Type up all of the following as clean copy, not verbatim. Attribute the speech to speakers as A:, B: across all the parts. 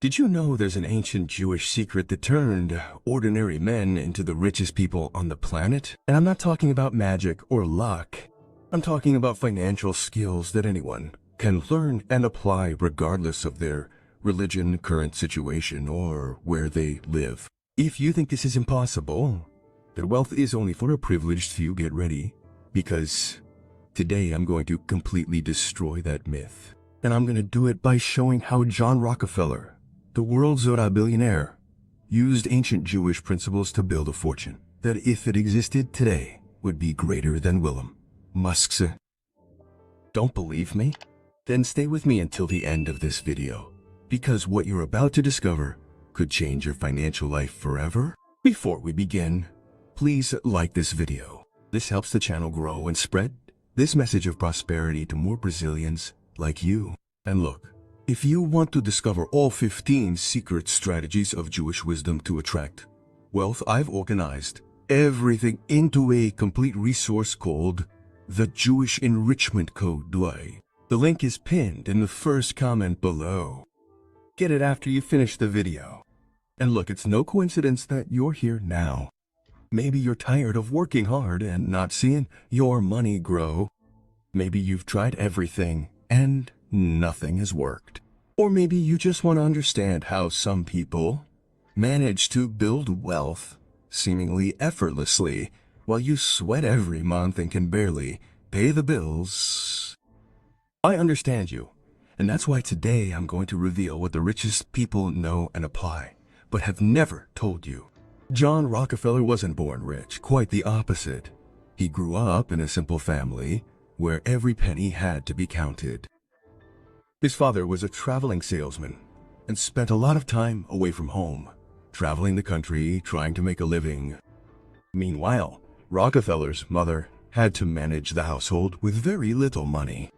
A: Did you know there's an ancient Jewish secret that turned ordinary men into the richest people on the planet? And I'm not talking about magic or luck. I'm talking about financial skills that anyone can learn and apply regardless of their religion, current situation, or where they live. If you think this is impossible, that wealth is only for a privileged few, get ready, because today I'm going to completely destroy that myth. And I'm going to do it by showing how John Rockefeller, the world's billionaire, used ancient Jewish principles to build a fortune that, if it existed today, would be greater than Willem Musk's. Don't believe me? Then stay with me until the end of this video, because what you're about to discover could change your financial life forever. Before we begin, please like this video. This helps the channel grow and spread this message of prosperity to more Brazilians like you. And look, if you want to discover all 15 secret strategies of Jewish wisdom to attract wealth, I've organized everything into a complete resource called the Jewish Enrichment Code. The link is pinned in the first comment below. Get it after you finish the video. And look, it's no coincidence that you're here now. Maybe you're tired of working hard and not seeing your money grow. Maybe you've tried everything and nothing has worked. Or maybe you just want to understand how some people manage to build wealth seemingly effortlessly while you sweat every month and can barely pay the bills. I understand you, and that's why today I'm going to reveal what the richest people know and apply, but have never told you. John Rockefeller wasn't born rich, quite the opposite. He grew up in a simple family where every penny had to be counted. His father was a traveling salesman and spent a lot of time away from home, traveling the country trying to make a living. Meanwhile, Rockefeller's mother had to manage the household with very little money.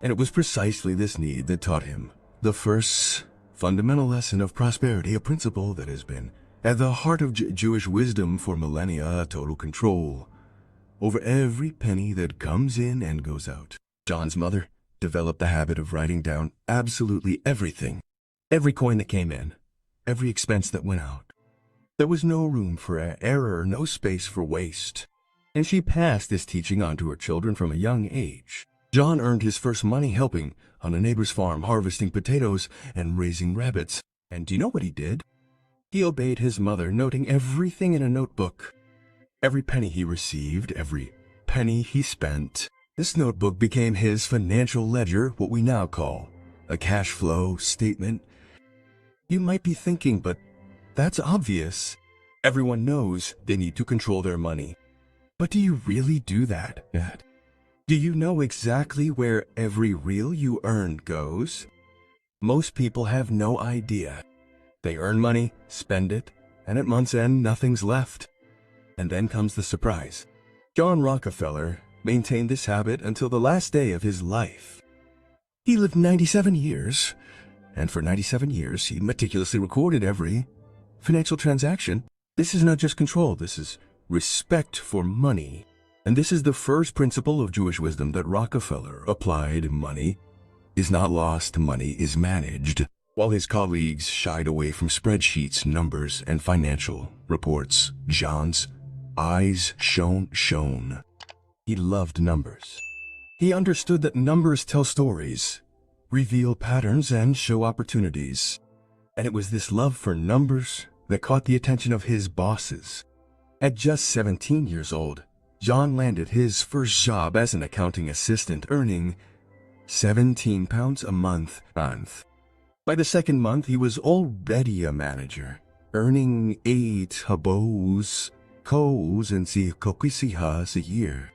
A: And it was precisely this need that taught him the first fundamental lesson of prosperity, a principle that has been at the heart of Jewish wisdom for millennia: total control over every penny that comes in and goes out. John's mother developed the habit of writing down absolutely everything, every coin that came in, every expense that went out. There was no room for error, no space for waste. And she passed this teaching on to her children from a young age. John earned his first money helping on a neighbor's farm, harvesting potatoes and raising rabbits. And do you know what he did? He obeyed his mother, noting everything in a notebook. Every penny he received, every penny he spent. This notebook became his financial ledger, what we now call a cash flow statement. You might be thinking, but that's obvious. Everyone knows they need to control their money. But do you really do that? Do you know exactly where every real you earn goes? Most people have no idea. They earn money, spend it, and at month's end, nothing's left. And then comes the surprise. John Rockefeller maintained this habit until the last day of his life. He lived 97 years, and for 97 years, he meticulously recorded every financial transaction. This is not just control, this is respect for money. And this is the first principle of Jewish wisdom that Rockefeller applied. Money is not lost, money is managed. While his colleagues shied away from spreadsheets, numbers, and financial reports, John's eyes shone. He loved numbers. He understood that numbers tell stories, reveal patterns, and show opportunities. And it was this love for numbers that caught the attention of his bosses. At just 17 years old, John landed his first job as an accounting assistant, earning £17 a month. By the second month, he was already a manager, earning 8 habos, coals, and kokisihas a year.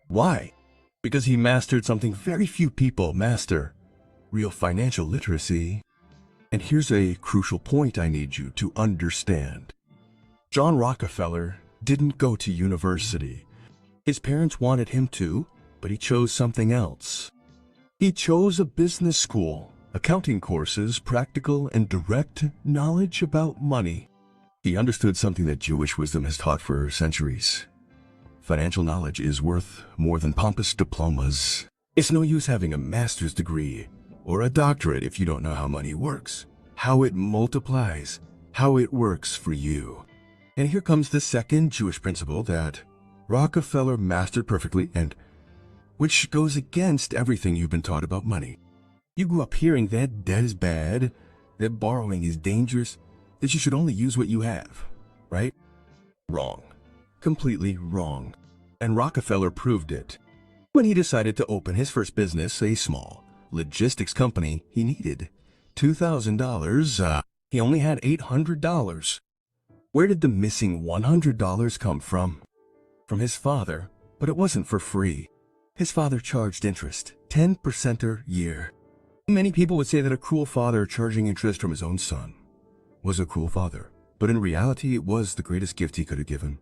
A: Why? Because he mastered something very few people master: real financial literacy. And here's a crucial point I need you to understand. John Rockefeller didn't go to university. His parents wanted him to, but he chose something else. He chose a business school, accounting courses, practical and direct knowledge about money. He understood something that Jewish wisdom has taught for centuries. Financial knowledge is worth more than pompous diplomas. It's no use having a master's degree or a doctorate if you don't know how money works, how it multiplies, how it works for you. And here comes the second Jewish principle that Rockefeller mastered perfectly and which goes against everything you've been taught about money. You grew up hearing that debt is bad, that borrowing is dangerous, that you should only use what you have, right? Wrong. Completely wrong. And Rockefeller proved it. When he decided to open his first business, a small logistics company, he needed $2,000. He only had $800. Where did the missing $100 come from? From his father, but it wasn't for free. His father charged interest, 10% a year. Many people would say that a cruel father charging interest from his own son was a cruel father, but in reality it was the greatest gift he could have given,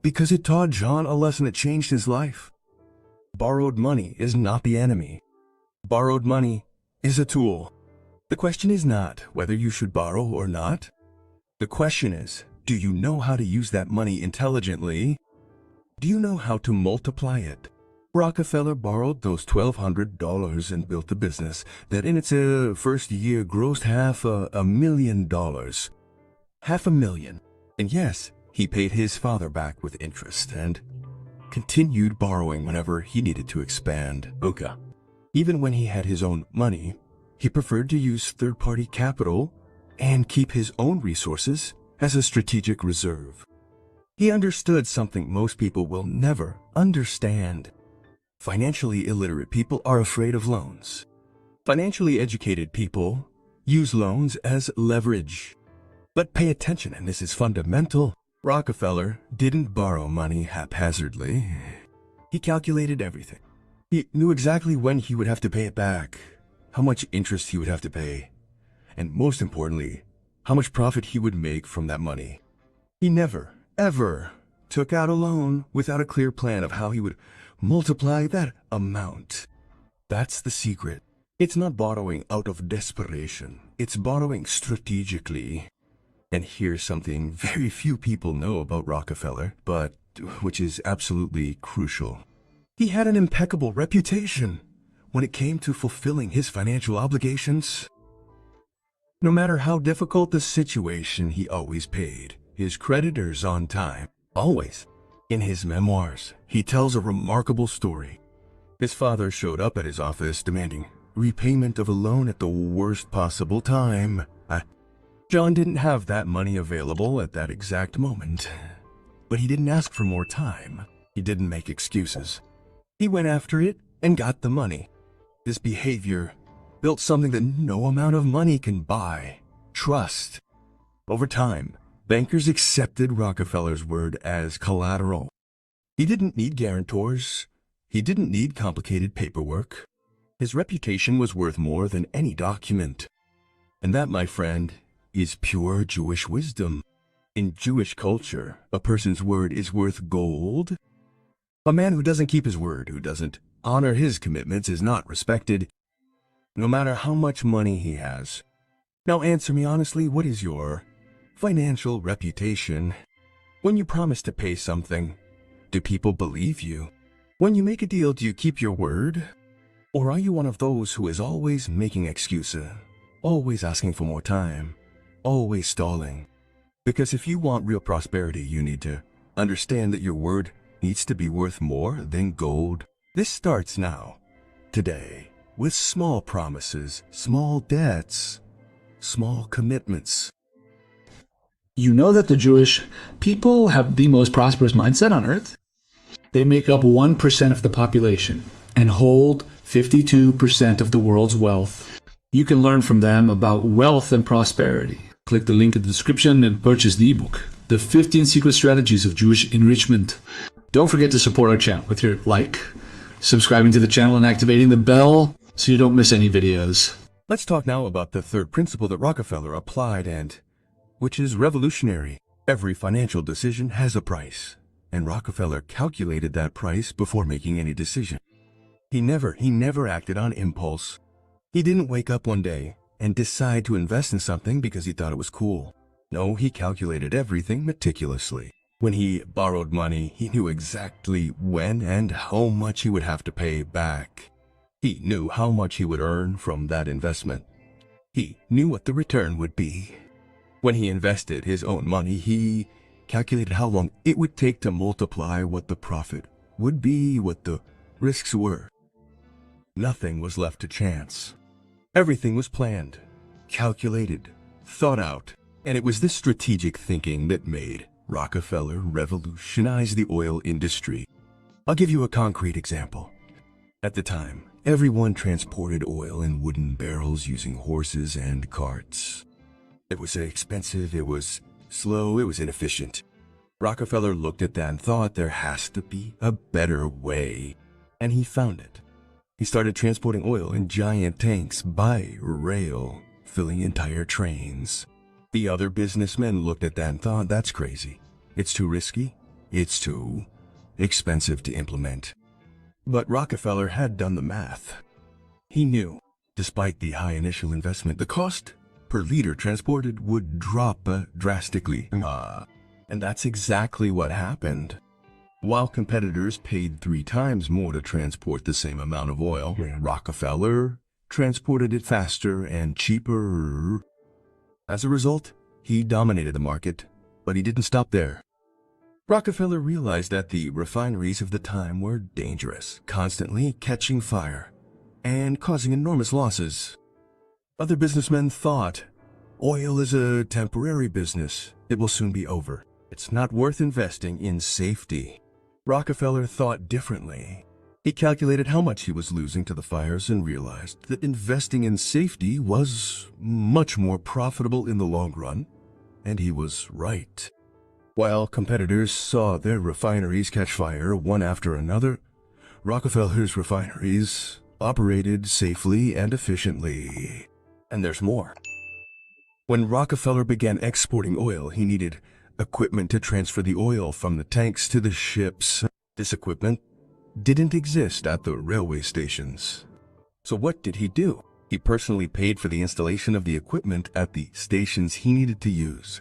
A: because it taught John a lesson that changed his life. Borrowed money is not the enemy. Borrowed money is a tool. The question is not whether you should borrow or not. The question is, do you know how to use that money intelligently? Do you know how to multiply it? Rockefeller borrowed those $1,200 and built a business that in its first year grossed $500,000. $500,000. And yes, he paid his father back with interest and continued borrowing whenever he needed to expand. Okay. Even when he had his own money, he preferred to use third-party capital and keep his own resources as a strategic reserve. He understood something most people will never understand. Financially illiterate people are afraid of loans. Financially educated people use loans as leverage. But pay attention, and this is fundamental. Rockefeller didn't borrow money haphazardly. He calculated everything. He knew exactly when he would have to pay it back, how much interest he would have to pay, and most importantly, how much profit he would make from that money. He never, ever took out a loan without a clear plan of how he would multiply that amount. That's the secret. It's not borrowing out of desperation. It's borrowing strategically. And here's something very few people know about Rockefeller, but which is absolutely crucial. He had an impeccable reputation when it came to fulfilling his financial obligations. No matter how difficult the situation, he always paid his creditors on time. Always. In his memoirs, he tells a remarkable story. His father showed up at his office demanding repayment of a loan at the worst possible time. John didn't have that money available at that exact moment. But he didn't ask for more time. He didn't make excuses. He went after it and got the money. This behavior built something that no amount of money can buy: trust. Over time, bankers accepted Rockefeller's word as collateral. He didn't need guarantors. He didn't need complicated paperwork. His reputation was worth more than any document. And that, my friend, is pure Jewish wisdom. In Jewish culture, a person's word is worth gold. A man who doesn't keep his word, who doesn't honor his commitments, is not respected, no matter how much money he has. Now answer me honestly, what is your financial reputation? When you promise to pay something, do people believe you? When you make a deal, do you keep your word? Or are you one of those who is always making excuses, always asking for more time, always stalling? Because if you want real prosperity, you need to understand that your word needs to be worth more than gold. This starts now, today, with small promises, small debts, small commitments.
B: You know that the Jewish people have the most prosperous mindset on earth? They make up 1% of the population and hold 52% of the world's wealth. You can learn from them about wealth and prosperity. Click the link in the description and purchase the ebook, The 15 Secret Strategies of Jewish Enrichment. Don't forget to support our channel with your like, subscribing to the channel, and activating the bell so you don't miss any videos.
A: Let's talk now about the third principle that Rockefeller applied and which is revolutionary. Every financial decision has a price, and Rockefeller calculated that price before making any decision. He never acted on impulse. He didn't wake up one day and decide to invest in something because he thought it was cool. No, he calculated everything meticulously. When he borrowed money, he knew exactly when and how much he would have to pay back. He knew how much he would earn from that investment. He knew what the return would be. When he invested his own money, he calculated how long it would take to multiply what the profit would be, what the risks were. Nothing was left to chance. Everything was planned, calculated, thought out, and it was this strategic thinking that made Rockefeller revolutionize the oil industry. I'll give you a concrete example. At the time, everyone transported oil in wooden barrels using horses and carts. It was expensive, it was slow, it was inefficient. Rockefeller looked at that and thought there has to be a better way, and he found it. He started transporting oil in giant tanks by rail, filling entire trains. The other businessmen looked at that and thought, that's crazy. It's too risky. It's too expensive to implement. But Rockefeller had done the math. He knew, despite the high initial investment, the cost per liter transported would drop drastically. And that's exactly what happened. While competitors paid 3 times more to transport the same amount of oil, Rockefeller transported it faster and cheaper. As a result, he dominated the market, but he didn't stop there. Rockefeller realized that the refineries of the time were dangerous, constantly catching fire and causing enormous losses. Other businessmen thought, oil is a temporary business. It will soon be over. It's not worth investing in safety. Rockefeller thought differently. He calculated how much he was losing to the fires and realized that investing in safety was much more profitable in the long run, and he was right. While competitors saw their refineries catch fire one after another, Rockefeller's refineries operated safely and efficiently. And there's more. When Rockefeller began exporting oil, he needed equipment to transfer the oil from the tanks to the ships. This equipment didn't exist at the railway stations. So what did he do? He personally paid for the installation of the equipment at the stations he needed to use.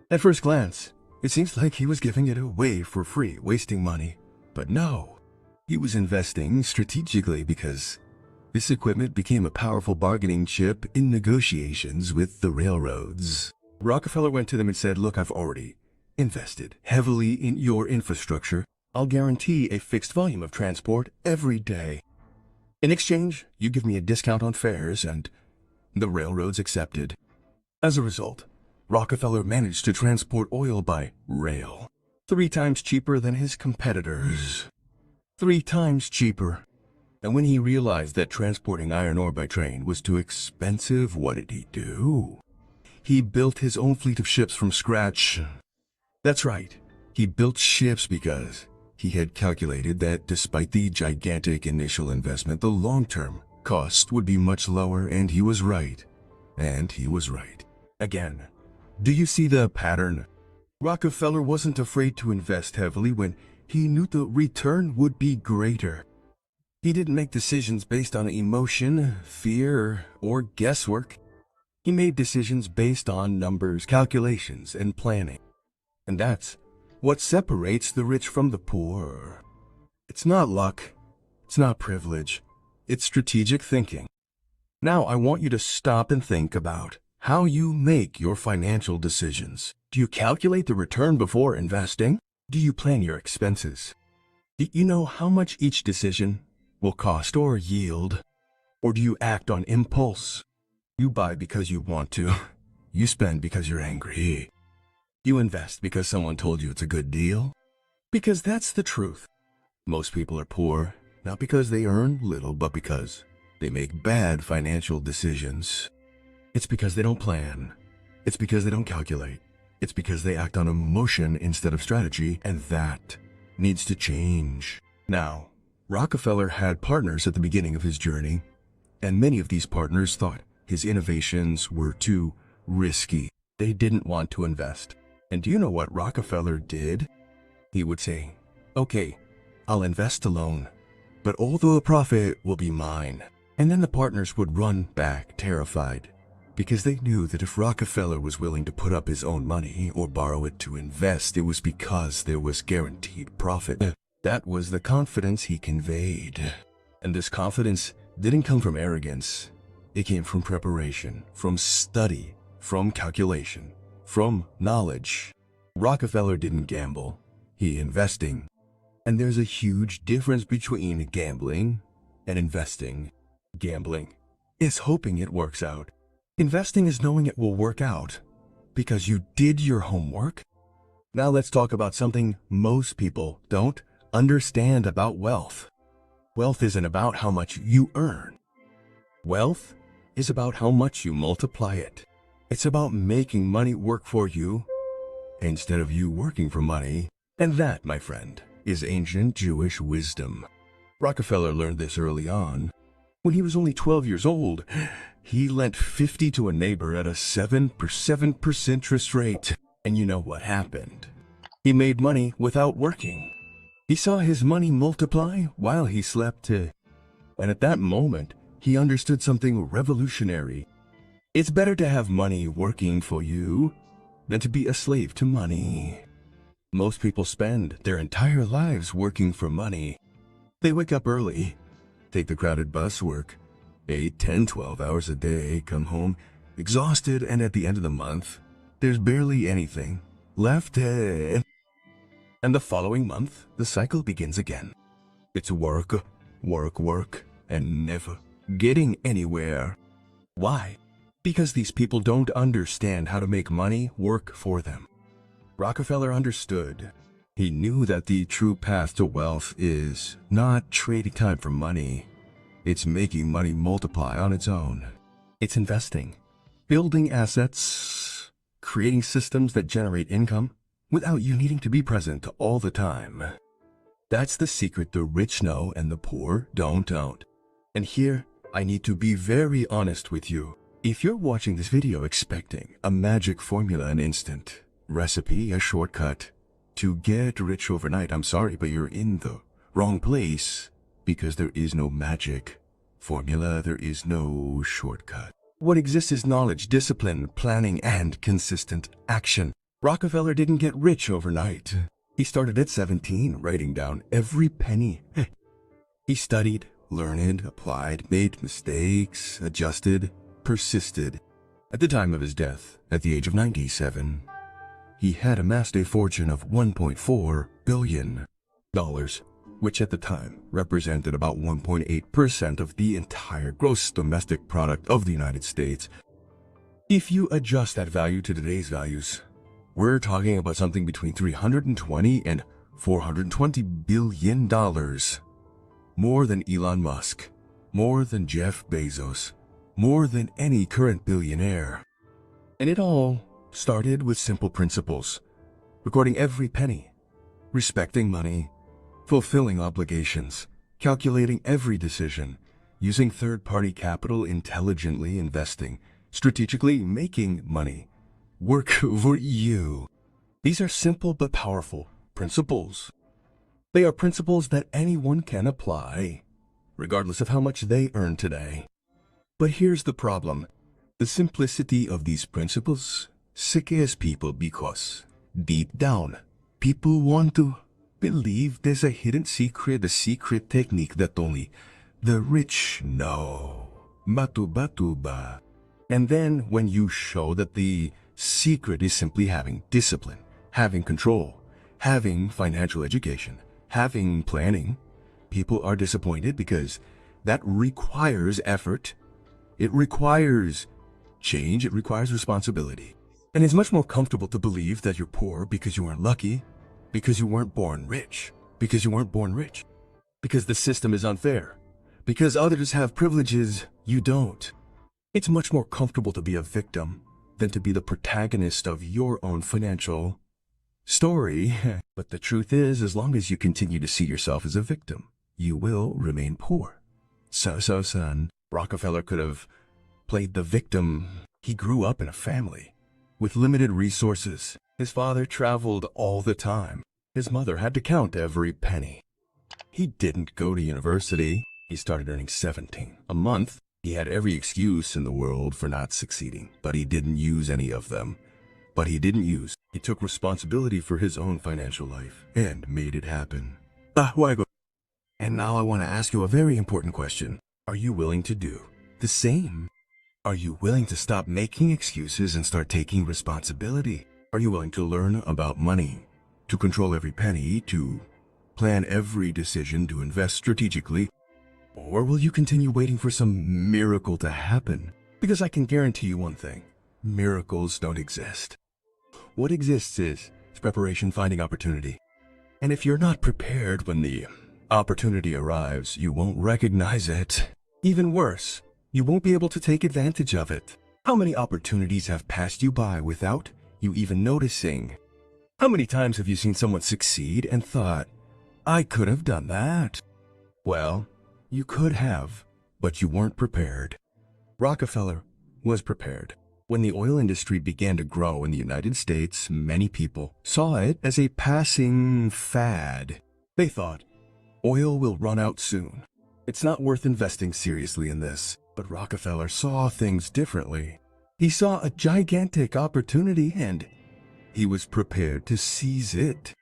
A: At first glance, it seems like he was giving it away for free, wasting money. But no, he was investing strategically because this equipment became a powerful bargaining chip in negotiations with the railroads. Rockefeller went to them and said, look, I've already invested heavily in your infrastructure. I'll guarantee a fixed volume of transport every day. In exchange, you give me a discount on fares, and the railroads accepted. As a result, Rockefeller managed to transport oil by rail, 3 times cheaper than his competitors. 3 times cheaper. And when he realized that transporting iron ore by train was too expensive, what did he do? He built his own fleet of ships from scratch. That's right, he built ships because he had calculated that despite the gigantic initial investment, the long-term cost would be much lower, and he was right. And he was right. Again, do you see the pattern? Rockefeller wasn't afraid to invest heavily when he knew the return would be greater. He didn't make decisions based on emotion, fear, or guesswork. He made decisions based on numbers, calculations, and planning. And that's what separates the rich from the poor. It's not luck. It's not privilege. It's strategic thinking. Now I want you to stop and think about how you make your financial decisions. Do you calculate the return before investing? Do you plan your expenses? Do you know how much each decision will cost or yield? Or do you act on impulse? You buy because you want to. You spend because you're angry. You invest because someone told you it's a good deal. Because that's the truth. Most people are poor, not because they earn little, but because they make bad financial decisions. It's because they don't plan. It's because they don't calculate. It's because they act on emotion instead of strategy, and that needs to change. Now, Rockefeller had partners at the beginning of his journey, and many of these partners thought his innovations were too risky. They didn't want to invest. And do you know what Rockefeller did? He would say, okay, I'll invest alone, but all the profit will be mine. And then the partners would run back terrified, because they knew that if Rockefeller was willing to put up his own money or borrow it to invest, it was because there was guaranteed profit. That was the confidence he conveyed. And this confidence didn't come from arrogance. It came from preparation, from study, from calculation, from knowledge. Rockefeller didn't gamble, he investing. And there's a huge difference between gambling and investing. Gambling is hoping it works out. Investing is knowing it will work out because you did your homework. Now let's talk about something most people don't understand about wealth. Wealth isn't about how much you earn. Wealth is about how much you multiply it. It's about making money work for you instead of you working for money. And that, my friend, is ancient Jewish wisdom. Rockefeller learned this early on. When he was only 12 years old, he lent 50 to a neighbor at a 7% interest rate. And you know what happened? He made money without working. He saw his money multiply while he slept. And at that moment, he understood something revolutionary. It's better to have money working for you than to be a slave to money. Most people spend their entire lives working for money. They wake up early, take the crowded bus, work 8, 10, 12 hours a day, come home exhausted, and at the end of the month, there's barely anything left. And the following month, the cycle begins again. It's work, work, work, and never getting anywhere. Why? Because these people don't understand how to make money work for them. Rockefeller understood. He knew that the true path to wealth is not trading time for money. It's making money multiply on its own. It's investing, building assets, creating systems that generate income without you needing to be present all the time. That's the secret the rich know and the poor don't own. And here, I need to be very honest with you. If you're watching this video expecting a magic formula, an instant recipe, a shortcut to get rich overnight, I'm sorry, but you're in the wrong place, because there is no magic formula, there is no shortcut. What exists is knowledge, discipline, planning, and consistent action. Rockefeller didn't get rich overnight. He started at 17, writing down every penny. He studied, learned, applied, made mistakes, adjusted, persisted. At the time of his death, at the age of 97, he had amassed a fortune of $1.4 billion, which at the time represented about 1.8% of the entire gross domestic product of the United States. If you adjust that value to today's values, we're talking about something between $320 and $420 billion. More than Elon Musk, more than Jeff Bezos, more than any current billionaire. And it all started with simple principles: recording every penny, respecting money, fulfilling obligations, calculating every decision, using third-party capital, intelligently investing, strategically making money work for you. These are simple but powerful principles. They are principles that anyone can apply, regardless of how much they earn today. But here's the problem. The simplicity of these principles scares people because, deep down, people want to believe there's a hidden secret, a secret technique that only the rich know. Batuba. And then when you show that the secret is simply having discipline, having control, having financial education, having planning, people are disappointed because that requires effort. It requires change. It requires responsibility. And it's much more comfortable to believe that you're poor because you weren't lucky, because you weren't born rich, because you weren't born rich, because the system is unfair, because others have privileges you don't. It's much more comfortable to be a victim than to be the protagonist of your own financial story. But the truth is, as long as you continue to see yourself as a victim, you will remain poor. So, son, Rockefeller could have played the victim. He grew up in a family with limited resources. His father traveled all the time. His mother had to count every penny. He didn't go to university. He started earning $17 a month. He had every excuse in the world for not succeeding, but he didn't use any of them. He took responsibility for his own financial life and made it happen. And now I want to ask you a very important question. Are you willing to do the same? Are you willing to stop making excuses and start taking responsibility? Are you willing to learn about money, to control every penny, to plan every decision, to invest strategically? Or will you continue waiting for some miracle to happen? Because I can guarantee you one thing, miracles don't exist. What exists is preparation finding opportunity. And if you're not prepared when the opportunity arrives, you won't recognize it. Even worse, you won't be able to take advantage of it. How many opportunities have passed you by without you even noticing? How many times have you seen someone succeed and thought, I could have done that? Well, you could have, but you weren't prepared. Rockefeller was prepared. When the oil industry began to grow in the United States, many people saw it as a passing fad. They thought, oil will run out soon. It's not worth investing seriously in this. But Rockefeller saw things differently. He saw a gigantic opportunity and he was prepared to seize it.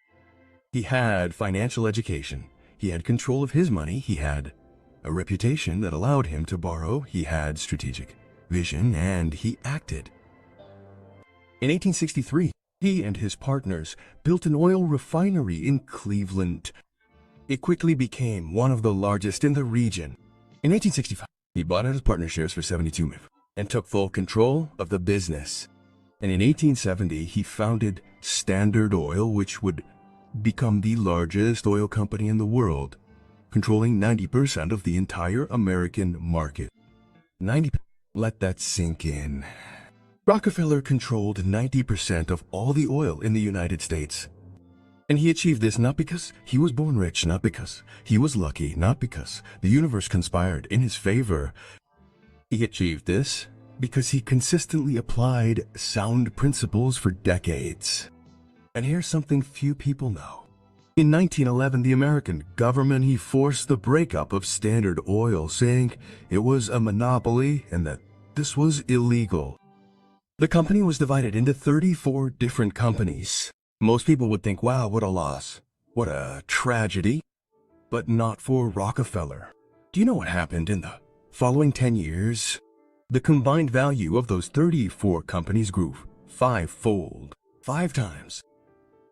A: He had financial education. He had control of his money. He had a reputation that allowed him to borrow. He had strategic vision, and he acted. In 1863, he and his partners built an oil refinery in Cleveland. It quickly became one of the largest in the region. In 1865, he bought out his partner shares for $72 million and took full control of the business. And in 1870, he founded Standard Oil, which would become the largest oil company in the world, controlling 90% of the entire American market. 90%. Let that sink in. Rockefeller controlled 90% of all the oil in the United States. And he achieved this not because he was born rich, not because he was lucky, not because the universe conspired in his favor. He achieved this because he consistently applied sound principles for decades. And here's something few people know. In 1911, the American government, he forced the breakup of Standard Oil, saying it was a monopoly and that this was illegal. The company was divided into 34 different companies. Most people would think, wow, what a loss, what a tragedy, but not for Rockefeller. Do you know what happened in the following 10 years? The combined value of those 34 companies grew fivefold, 5 times.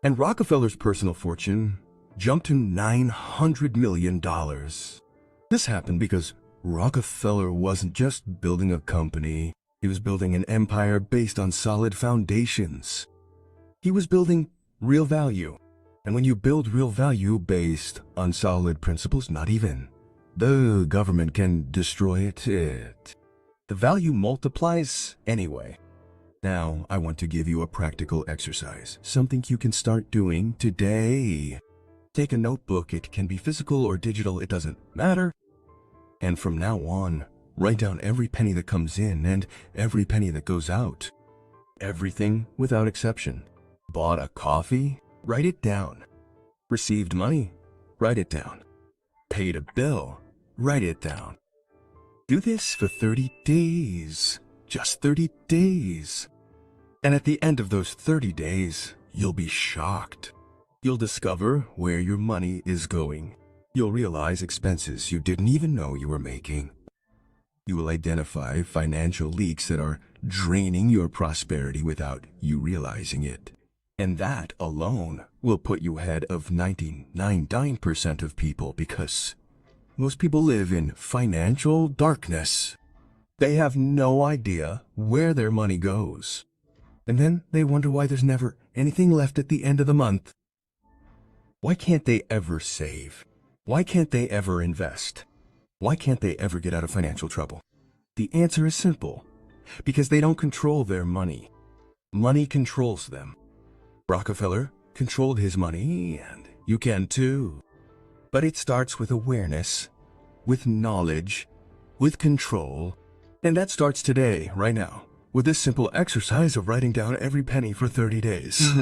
A: And Rockefeller's personal fortune jumped to $900 million. This happened because Rockefeller wasn't just building a company, he was building an empire based on solid foundations. He was building real value. And when you build real value based on solid principles, not even the government can destroy it. The value multiplies anyway. Now, I want to give you a practical exercise, something you can start doing today. Take a notebook, it can be physical or digital, it doesn't matter. And from now on, write down every penny that comes in and every penny that goes out. Everything without exception. Bought a coffee? Write it down. Received money? Write it down. Paid a bill? Write it down. Do this for 30 days. Just 30 days. And at the end of those 30 days, you'll be shocked. You'll discover where your money is going. You'll realize expenses you didn't even know you were making. You will identify financial leaks that are draining your prosperity without you realizing it. And that alone will put you ahead of 99% of people, because most people live in financial darkness. They have no idea where their money goes. And then they wonder why there's never anything left at the end of the month. Why can't they ever save? Why can't they ever invest? Why can't they ever get out of financial trouble? The answer is simple. Because they don't control their money. Money controls them. Rockefeller controlled his money, and you can too. But it starts with awareness, with knowledge, with control. And that starts today, right now, with this simple exercise of writing down every penny for 30 days.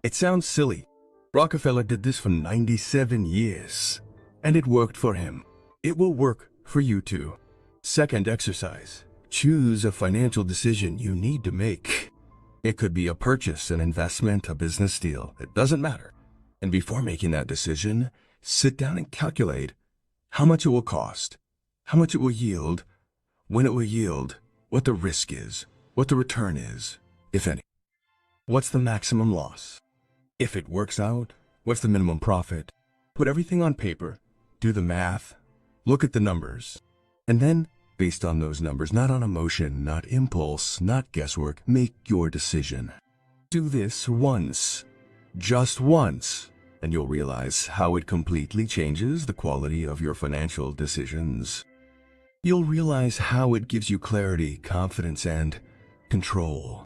A: It sounds silly. Rockefeller did this for 97 years, and it worked for him. It will work for you too. Second exercise, choose a financial decision you need to make. It could be a purchase, an investment, a business deal. It doesn't matter. And before making that decision, sit down and calculate how much it will cost, how much it will yield, when it will yield, what the risk is, what the return is, if any. What's the maximum loss? If it works out, what's the minimum profit? Put everything on paper, do the math, look at the numbers, and then, based on those numbers, not on emotion, not impulse, not guesswork, make your decision. Do this once, just once, and you'll realize how it completely changes the quality of your financial decisions. You'll realize how it gives you clarity, confidence, and control.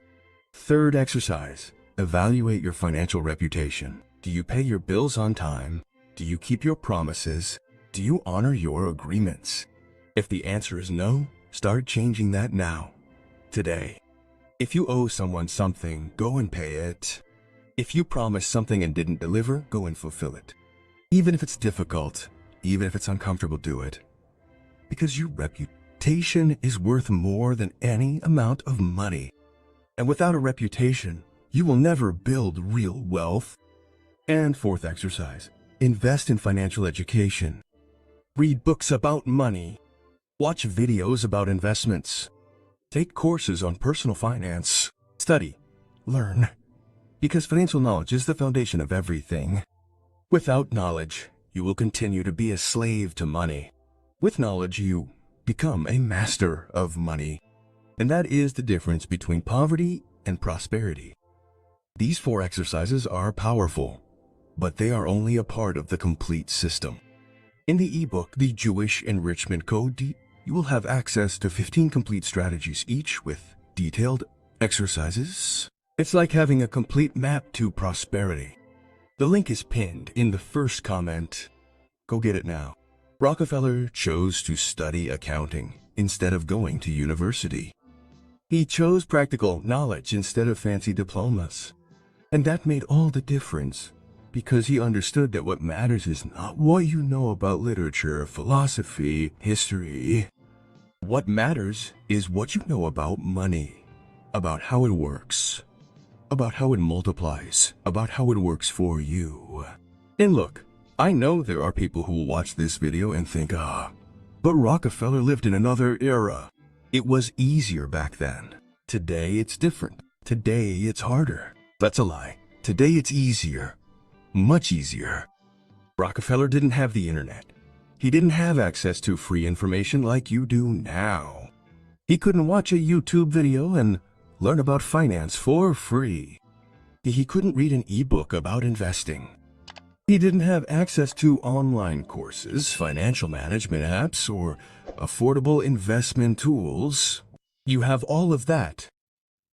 A: Third exercise, evaluate your financial reputation. Do you pay your bills on time? Do you keep your promises? Do you honor your agreements? If the answer is no, start changing that now, today. If you owe someone something, go and pay it. If you promised something and didn't deliver, go and fulfill it. Even if it's difficult, even if it's uncomfortable, do it. Because your reputation is worth more than any amount of money. And without a reputation, you will never build real wealth. And fourth exercise, invest in financial education. Read books about money. Watch videos about investments. Take courses on personal finance. Study. Learn. Because financial knowledge is the foundation of everything. Without knowledge, you will continue to be a slave to money. With knowledge, you become a master of money. And that is the difference between poverty and prosperity. These 4 exercises are powerful, but they are only a part of the complete system. In the ebook, The Jewish Enrichment Code, you will have access to 15 complete strategies, each with detailed exercises. It's like having a complete map to prosperity. The link is pinned in the first comment. Go get it now. Rockefeller chose to study accounting instead of going to university. He chose practical knowledge instead of fancy diplomas. And that made all the difference, because he understood that what matters is not what you know about literature, philosophy, history. What matters is what you know about money, about how it works, about how it multiplies, about how it works for you. And look, I know there are people who will watch this video and think, but Rockefeller lived in another era. It was easier back then. Today it's different. Today it's harder. That's a lie. Today it's easier. Much easier. Rockefeller didn't have the internet. He didn't have access to free information like you do now. He couldn't watch a YouTube video and learn about finance for free. He couldn't read an ebook about investing. He didn't have access to online courses, financial management apps, or affordable investment tools. You have all of that.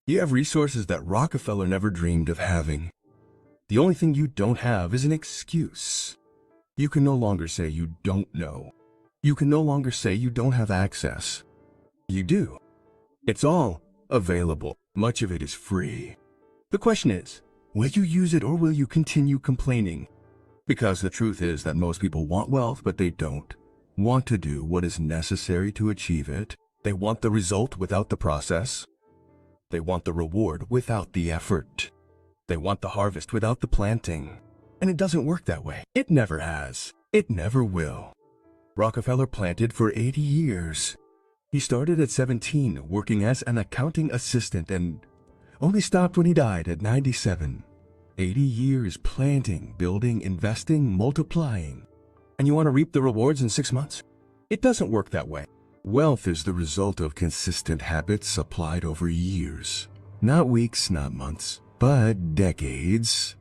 A: You have resources that Rockefeller never dreamed of having. The only thing you don't have is an excuse. You can no longer say you don't know. You can no longer say you don't have access. You do. It's all available. Much of it is free. The question is, will you use it or will you continue complaining? Because the truth is that most people want wealth, but they don't want to do what is necessary to achieve it. They want the result without the process. They want the reward without the effort. They want the harvest without the planting. And it doesn't work that way. It never has. It never will. Rockefeller planted for 80 years. He started at 17, working as an accounting assistant, and only stopped when he died at 97. 80 years planting, building, investing, multiplying. And you want to reap the rewards in 6 months? It doesn't work that way. Wealth is the result of consistent habits applied over years. Not weeks, not months, but decades.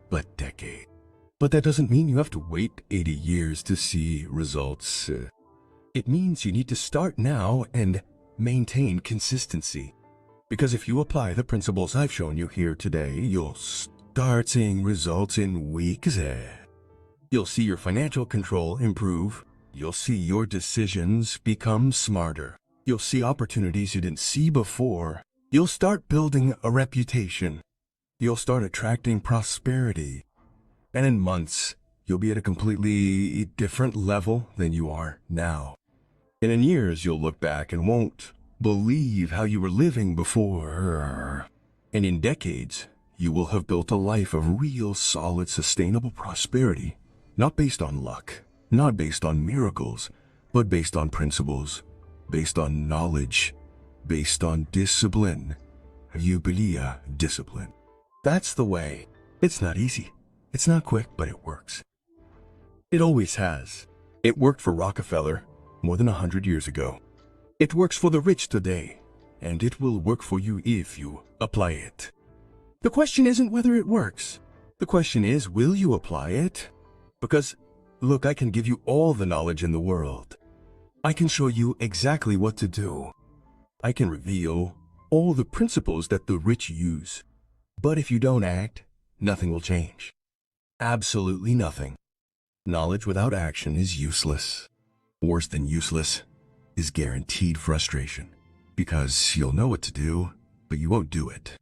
A: But that doesn't mean you have to wait 80 years to see results. It means you need to start now and maintain consistency. Because if you apply the principles I've shown you here today, you'll start seeing results in weeks. You'll see your financial control improve. You'll see your decisions become smarter. You'll see opportunities you didn't see before. You'll start building a reputation. You'll start attracting prosperity. And in months, you'll be at a completely different level than you are now. And in years, you'll look back and won't believe how you were living before. And in decades, you will have built a life of real, solid, sustainable prosperity. Not based on luck, not based on miracles, but based on principles, based on knowledge, based on discipline. Eubulia, discipline. That's the way. It's not easy. It's not quick, but it works. It always has. It worked for Rockefeller more than 100 years ago. It works for the rich today, and it will work for you if you apply it. The question isn't whether it works. The question is, will you apply it? Because, look, I can give you all the knowledge in the world. I can show you exactly what to do. I can reveal all the principles that the rich use. But if you don't act, nothing will change. Absolutely nothing. Knowledge without action is useless. Worse than useless is guaranteed frustration. Because you'll know what to do, but you won't do it.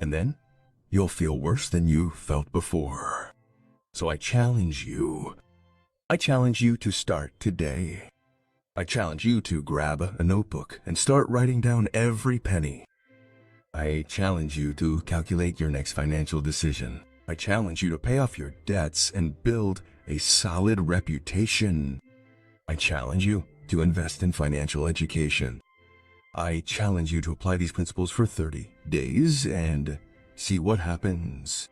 A: And then, you'll feel worse than you felt before. So I challenge you. I challenge you to start today. I challenge you to grab a notebook and start writing down every penny. I challenge you to calculate your next financial decision. I challenge you to pay off your debts and build a solid reputation. I challenge you to invest in financial education. I challenge you to apply these principles for 30 days and see what happens.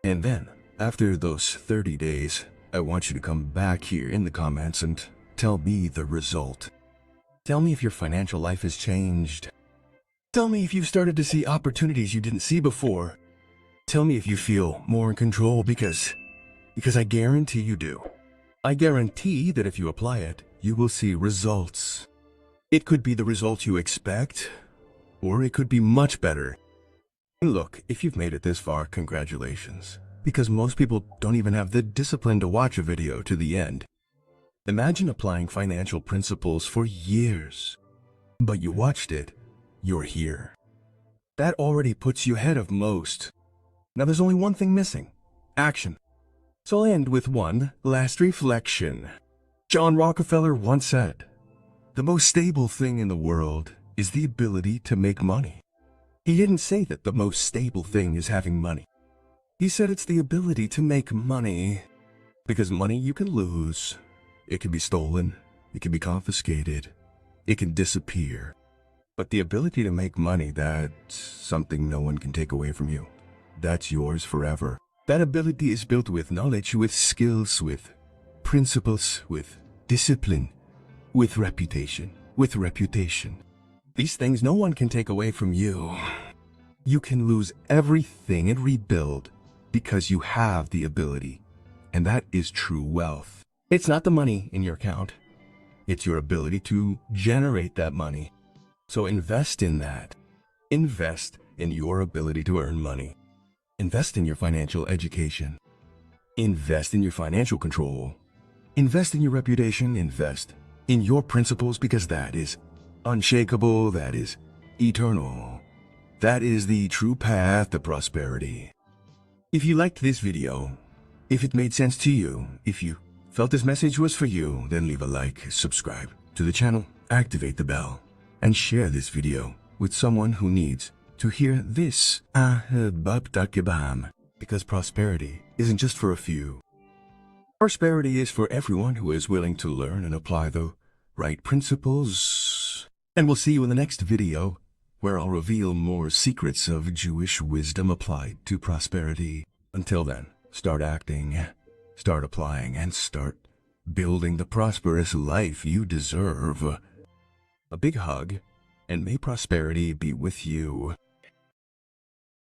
A: And then, after those 30 days, I want you to come back here in the comments and tell me the result. Tell me if your financial life has changed. Tell me if you've started to see opportunities you didn't see before. Tell me if you feel more in control because I guarantee you do. I guarantee that if you apply it, you will see results. It could be the results you expect, or it could be much better. Look, if you've made it this far, congratulations. Because most people don't even have the discipline to watch a video to the end. Imagine applying financial principles for years, but you watched it, you're here. That already puts you ahead of most. Now there's only one thing missing, action. So I'll end with one last reflection. John Rockefeller once said, "The most stable thing in the world is the ability to make money." He didn't say that the most stable thing is having money. He said it's the ability to make money. Because money you can lose. It can be stolen, it can be confiscated, it can disappear. But the ability to make money, that's something no one can take away from you. That's yours forever. That ability is built with knowledge, with skills, with principles, with discipline, with reputation, These things no one can take away from you. You can lose everything and rebuild because you have the ability. And that is true wealth. It's not the money in your account. It's your ability to generate that money. So invest in that. Invest in your ability to earn money. Invest in your financial education. Invest in your financial control. Invest in your reputation. Invest in your principles because that is unshakable. That is eternal. That is the true path to prosperity. If you liked this video, if it made sense to you, if you felt this message was for you, then leave a like, subscribe to the channel, activate the bell, and share this video with someone who needs to hear this. Because prosperity isn't just for a few. Prosperity is for everyone who is willing to learn and apply the right principles. And we'll see you in the next video, where I'll reveal more secrets of Jewish wisdom applied to prosperity. Until then, start acting, start applying, and start building the prosperous life you deserve. A big hug, and may prosperity be with you.